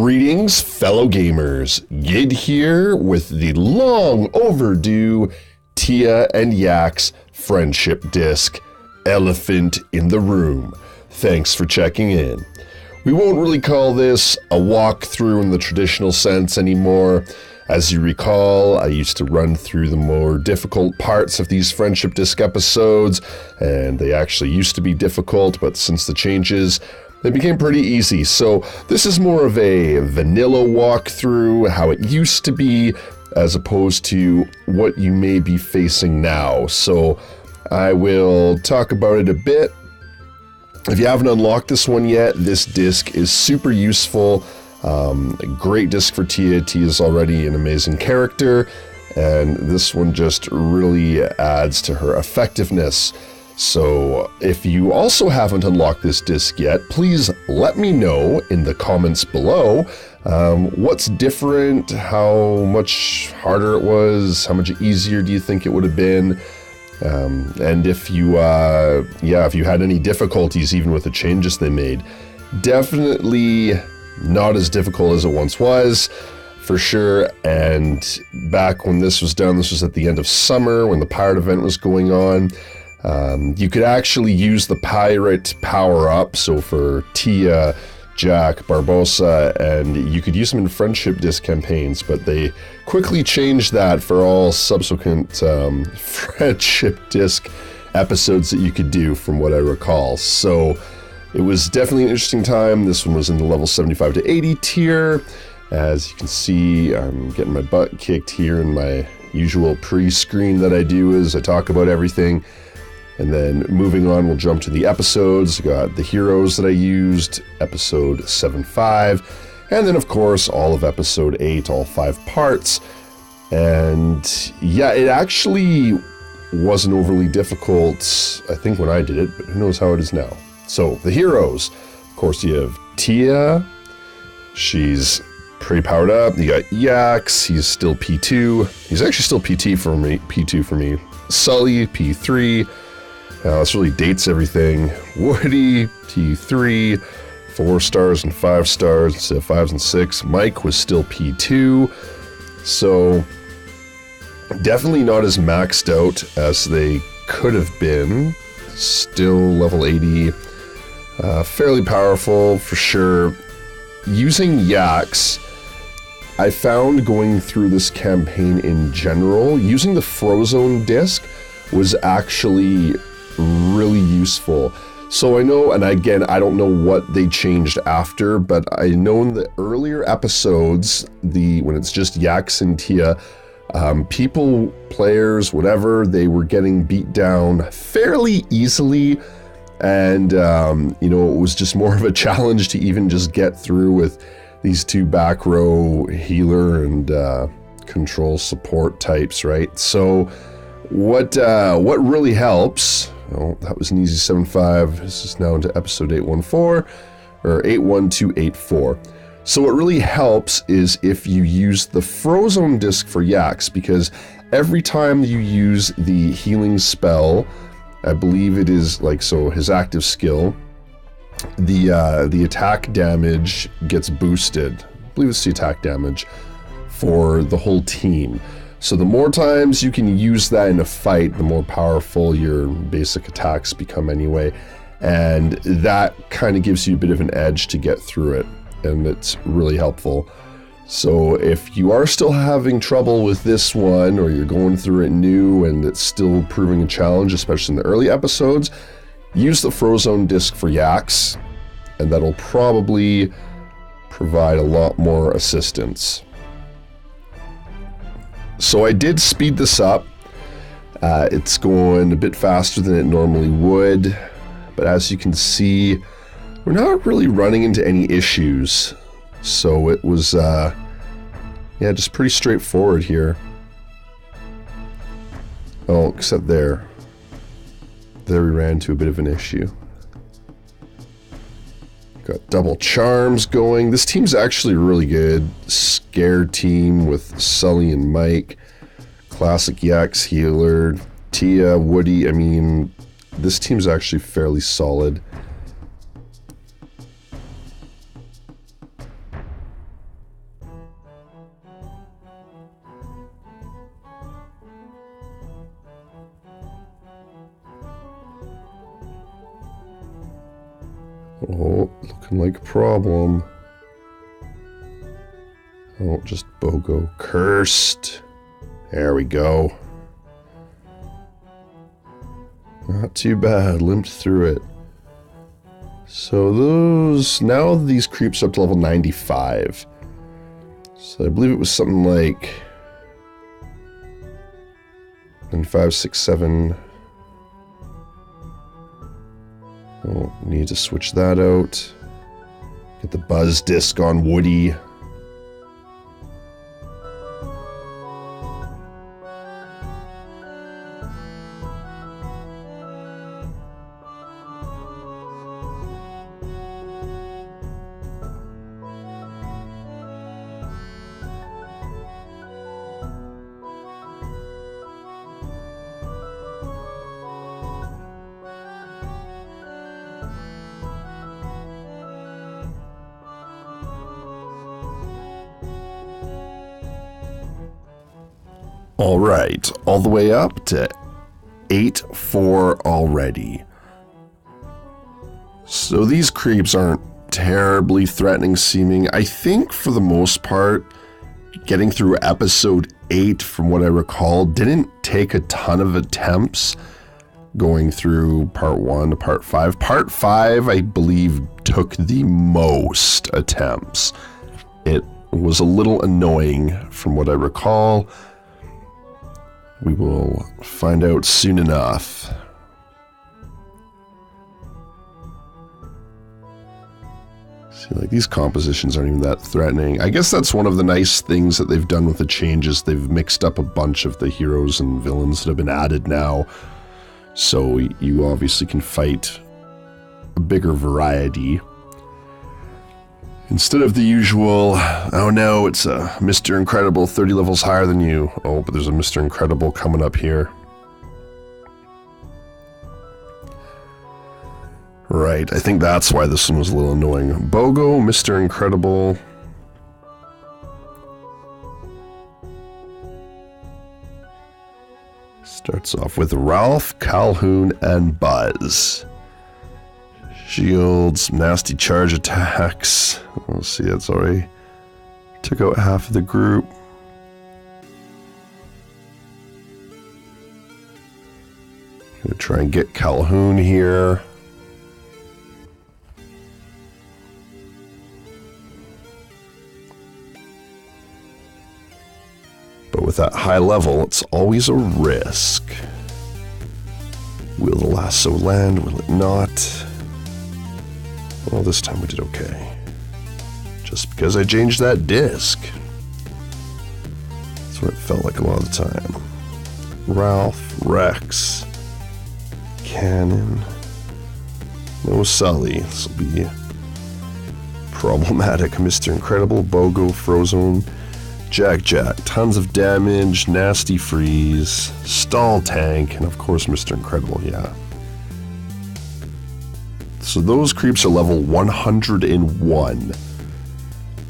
Greetings, fellow gamers. Yid here with the long overdue Tia and Yax friendship disc, Elephant in the Room. Thanks for checking in. We won't really call this a walkthrough in the traditional sense anymore. As you recall, I used to run through the more difficult parts of these friendship disc episodes, and they actually used to be difficult, but since the changes, they became pretty easy. So this is more of a vanilla walkthrough, how it used to be, as opposed to what you may be facing now. So I will talk about it a bit. If you haven't unlocked this one yet, this disc is super useful. A great disc for Tia. Tia is already an amazing character, and this one just really adds to her effectiveness. So if you also haven't unlocked this disc yet, please let me know in the comments below what's different, how much harder it was, how much easier do you think it would have been, and if you had any difficulties even with the changes they made. Definitely not as difficult as it once was, for sure. And back when this was done, this was at the end of summer when the pirate event was going on. You could actually use the pirate power-up, so for Tia, Jack, Barbosa, and you could use them in friendship disc campaigns, but they quickly changed that for all subsequent friendship disc episodes that you could do, from what I recall. So it was definitely an interesting time. This one was in the level 75 to 80 tier. As you can see, I'm getting my butt kicked here in my usual pre-screen that I do as I talk about everything. And then moving on, we'll jump to the episodes. Got the heroes that I used, episode 7.5, and then of course all of episode 8, all 5 parts. And yeah, it actually wasn't overly difficult, I think, when I did it, but who knows how it is now. So the heroes, of course, you have Tia. She's pretty powered up. You got Yax, he's still P2. He's actually still P2 for me. Sully, P3. This really dates everything. Woody, P3, 4 stars and 5 stars instead of 5s and 6. Mike was still P2. So definitely not as maxed out as they could have been. Still level 80. Fairly powerful for sure. Using Yax, I found going through this campaign in general, using the Frozone disc was actually really useful. So I know, and again, I don't know what they changed after, but I know in the earlier episodes, when it's just Yax and Tia, people, players, whatever, they were getting beat down fairly easily, and it was just more of a challenge to even just get through with these two back row healer and control support types, right? So what really helps, that was an easy 7.5, this is now into episode 8.1.4, or 8.1.2.8.4. So what really helps is if you use the Frozone disc for Yax, because every time you use the healing spell, I believe it is his active skill, the attack damage gets boosted. I believe it's the attack damage for the whole team. So the more times you can use that in a fight, the more powerful your basic attacks become anyway. And that kind of gives you a bit of an edge to get through it, and it's really helpful. So if you are still having trouble with this one, or you're going through it new and it's still proving a challenge, especially in the early episodes, use the Frozone disc for Yax, and that'll probably provide a lot more assistance. So I did speed this up. It's going a bit faster than it normally would, but as you can see, we're not really running into any issues. So it was, just pretty straightforward here. Oh, except there. There we ran into a bit of an issue. Got double charms going. This team's actually really good. Scared team with Sully and Mike. Classic Yax healer. Tia, Woody. I mean, this team's actually fairly solid. Oh, looking like a problem. Oh, just BOGO. Cursed. There we go. Not too bad. Limped through it. So now these creeps up to level 95. So I believe it was something like 95, 6, 7. Oh, need to switch that out. Get the buzz disc on Woody. All right, all the way up to 8-4 already. So these creeps aren't terribly threatening seeming. I think for the most part, getting through episode 8, from what I recall, didn't take a ton of attempts going through part 1 to part 5. Part 5, I believe, took the most attempts. It was a little annoying from what I recall. We will find out soon enough. See, like, these compositions aren't even that threatening. I guess that's one of the nice things that they've done with the changes. They've mixed up a bunch of the heroes and villains that have been added now. So you obviously can fight a bigger variety. Instead of the usual, oh no, it's a Mr. Incredible 30 levels higher than you. Oh, but there's a Mr. Incredible coming up here. Right, I think that's why this one was a little annoying. BOGO, Mr. Incredible. Starts off with Ralph, Calhoun, and Buzz. Shields, nasty charge attacks. Let's see, that's already took out half of the group. Gonna try and get Calhoun here. But with that high level, it's always a risk. Will the lasso land? Will it not? Well, this time we did okay. Just because I changed that disc. That's what it felt like a lot of the time. Ralph, Rex, Cannon. No Sully. This will be problematic. Mr. Incredible, BOGO, Frozone, Jack, tons of damage, nasty freeze, stall tank, and of course Mr. Incredible, yeah. So those creeps are level 101.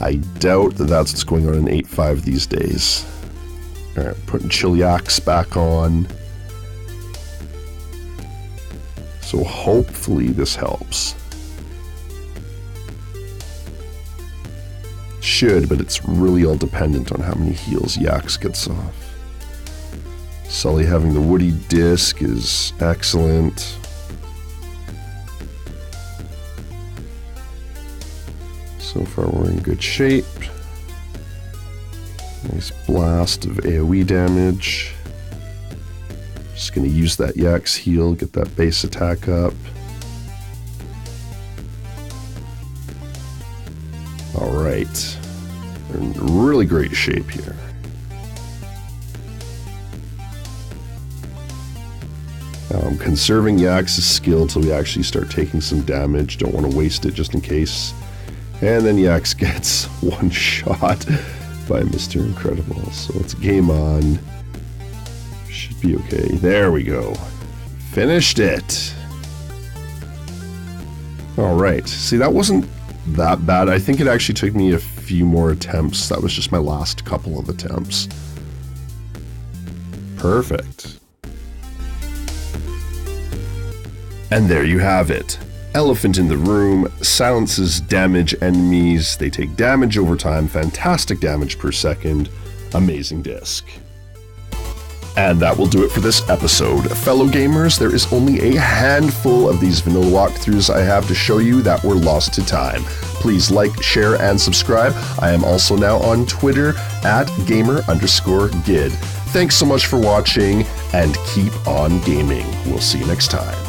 I doubt that that's what's going on in 8.5 these days. Alright, putting Yax back on. So hopefully this helps. Should, but it's really all dependent on how many heals Yax gets off. Sully having the Woody disc is excellent. So far we're in good shape. Nice blast of AoE damage. Just gonna use that Yax heal, get that base attack up. Alright. We're in really great shape here. Now I'm conserving Yax's skill till we actually start taking some damage. Don't want to waste it just in case. And then Yax gets one shot by Mr. Incredible. So it's game on. Should be okay. There we go. Finished it. Alright. See, that wasn't that bad. I think it actually took me a few more attempts. That was just my last couple of attempts. Perfect. And there you have it. Elephant in the Room silences damage enemies. They take damage over time, fantastic damage per second, amazing disc. And that will do it for this episode. Fellow gamers, there is only a handful of these vanilla walkthroughs I have to show you that were lost to time. Please like, share, and subscribe. I am also now on Twitter @gamer_gid. Thanks so much for watching, and keep on gaming. We'll see you next time.